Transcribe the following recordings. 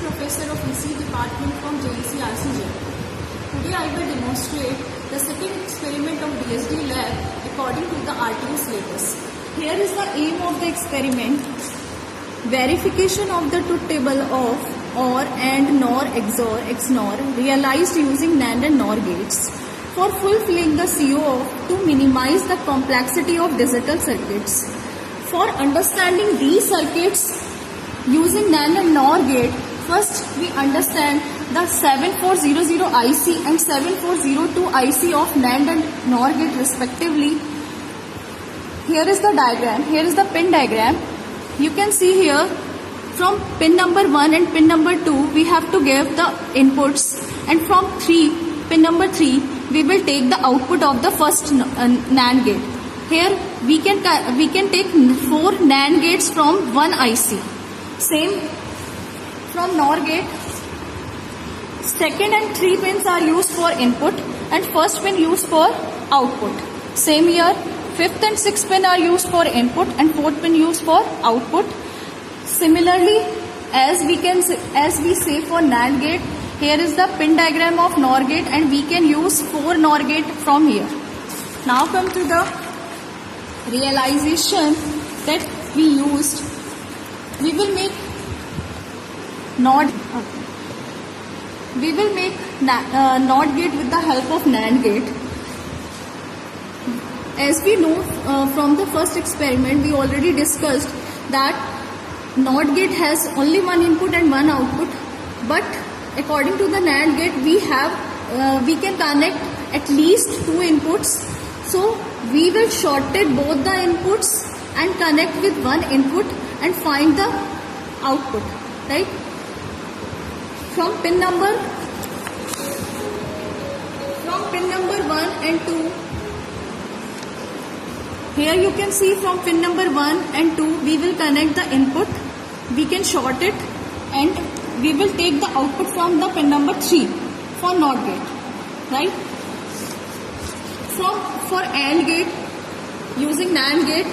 Professor of EC Department from JEC RCJ. Today I will demonstrate the second experiment of DSD lab according to the RTO syllabus. Here is the aim of the experiment: verification of the truth table of OR and NOR XOR realized using NAND and NOR gates for fulfilling the CO to minimize the complexity of digital circuits. For understanding these circuits using NAND and NOR gate, first we understand the 7400 IC and 7402 IC of NAND and NOR gate respectively. Here is the diagram. Here is the pin diagram. You can see here from pin number 1 and pin number 2 we have to give the inputs, and from pin number 3 we will take the output of the first NAND gate. Here we can take 4 NAND gates from one IC. Same from NOR gate. Second and 3 pins are used for input and first pin used for output. Same here, 5th and 6th pin are used for input and 4th pin used for output. Similarly, as we say for NAND gate, here is the pin diagram of NOR gate and we can use 4 NOR gate from here. Now come to the realization that we used. We will make NOT gate with the help of NAND gate. As we know from the first experiment, we already discussed that NOT gate has only one input and one output, but according to the NAND gate we can connect at least 2 inputs. So we will shorted both the inputs and connect with one input and find the output, right? From pin number 1 and 2, here you can see from pin number 1 and 2 we will connect the input, we can short it, and we will take the output from the pin number 3 for NOT gate, right? For AND gate, using NAND gate,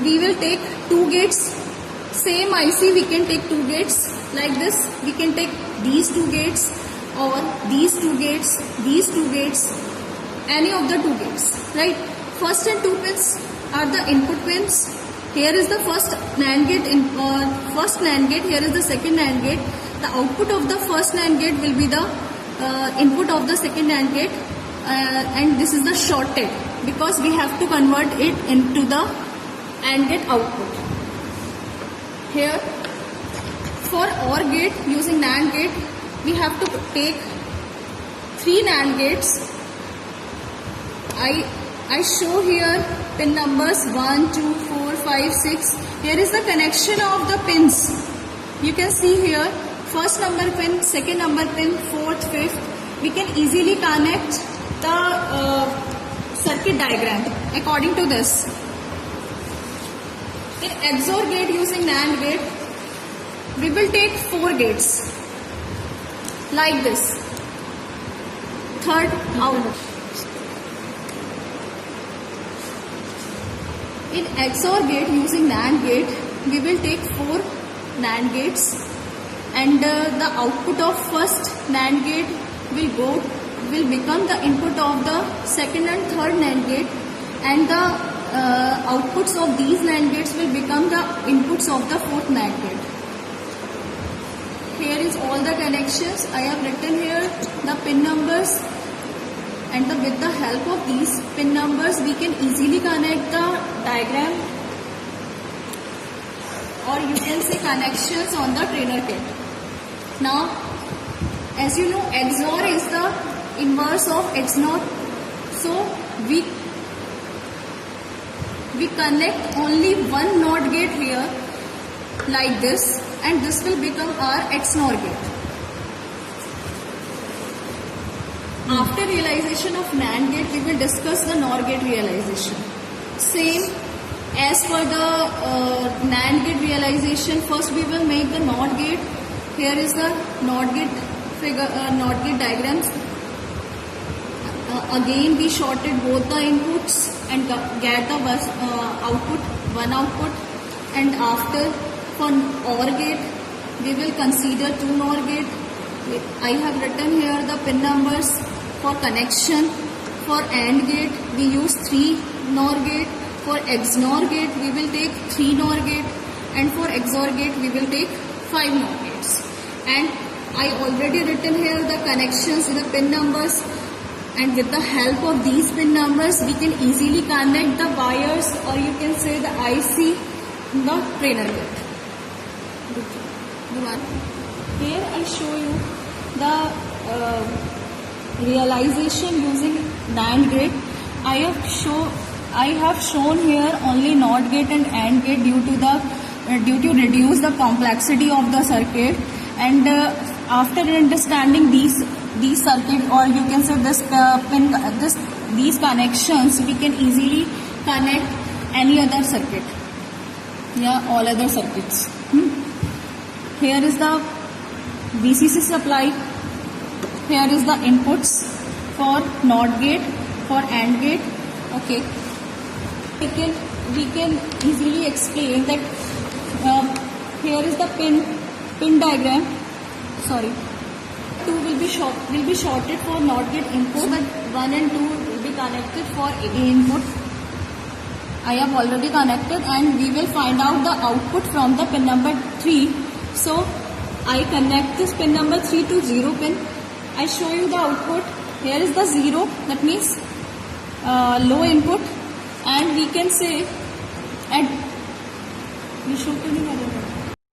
we will take 2 gates. Same IC we can take 2 gates like this. We can take these 2 gates or these 2 gates, these 2 gates, any of the 2 gates, right? First and 2 pins are the input pins. Here is the first NAND gate, here is the second NAND gate. The output of the first NAND gate will be the input of the second NAND gate, and this is the shorted because we have to convert it into the AND gate output. Here for OR gate using NAND gate, we have to take 3 NAND gates. I show here pin numbers 1, 2, 4, 5, 6. Here is the connection of the pins. You can see here first number pin, second number pin, 4th, 5th. We can easily connect the circuit diagram according to this. In XOR gate using NAND gate, we will take 4 gates like this. Third out. In XOR gate using NAND gate, we will take 4 NAND gates, and the output of first NAND gate will become the input of the second and third NAND gate, and the outputs of these NAND gates will become the inputs of the fourth NAND gate. Here is all the connections. I have written here the pin numbers, and with the help of these pin numbers we can easily connect the diagram, or you can say connections on the trainer kit. Now, as you know, XOR is the inverse of XNOR, so we connect only one NOT gate here like this, and this will become our XNOR gate. After realization of NAND gate, we will discuss the NOR gate realization. Same as for the NAND gate realization, first we will make the NOT gate. Here is the NOT gate figure, NOT gate diagrams. Again we shorted both the inputs and get the one output, and after for OR gate we will consider 2 NOR gate. I have written here the pin numbers. For connection, for AND gate we use 3 NOR gate. For XNOR gate we will take 3 NOR gate, and for XOR gate we will take 5 NOR gates. And I already written here the connections, the pin numbers, and with the help of these pin numbers we can easily connect the wires, or you can say the IC in the trainer gate. Here I show you the realization using NAND gate. I have shown here only NOT gate and AND gate due to reduce the complexity of the circuit. And after understanding these circuit, or you can say these connections, we can easily connect any other circuit, all other circuits. Here is the VCC supply. Here is the inputs for NOT gate, for AND gate. Okay, we can easily explain that here is the pin diagram. Sorry, 2 will be shorted for NOT gate input, but 1 and 2 will be connected for A input. I have already connected, and we will find out the output from the pin number 3. So I connect this pin number 3 to 0 pin. I show you the output. Here is the 0, that means low input, and we can say, and we show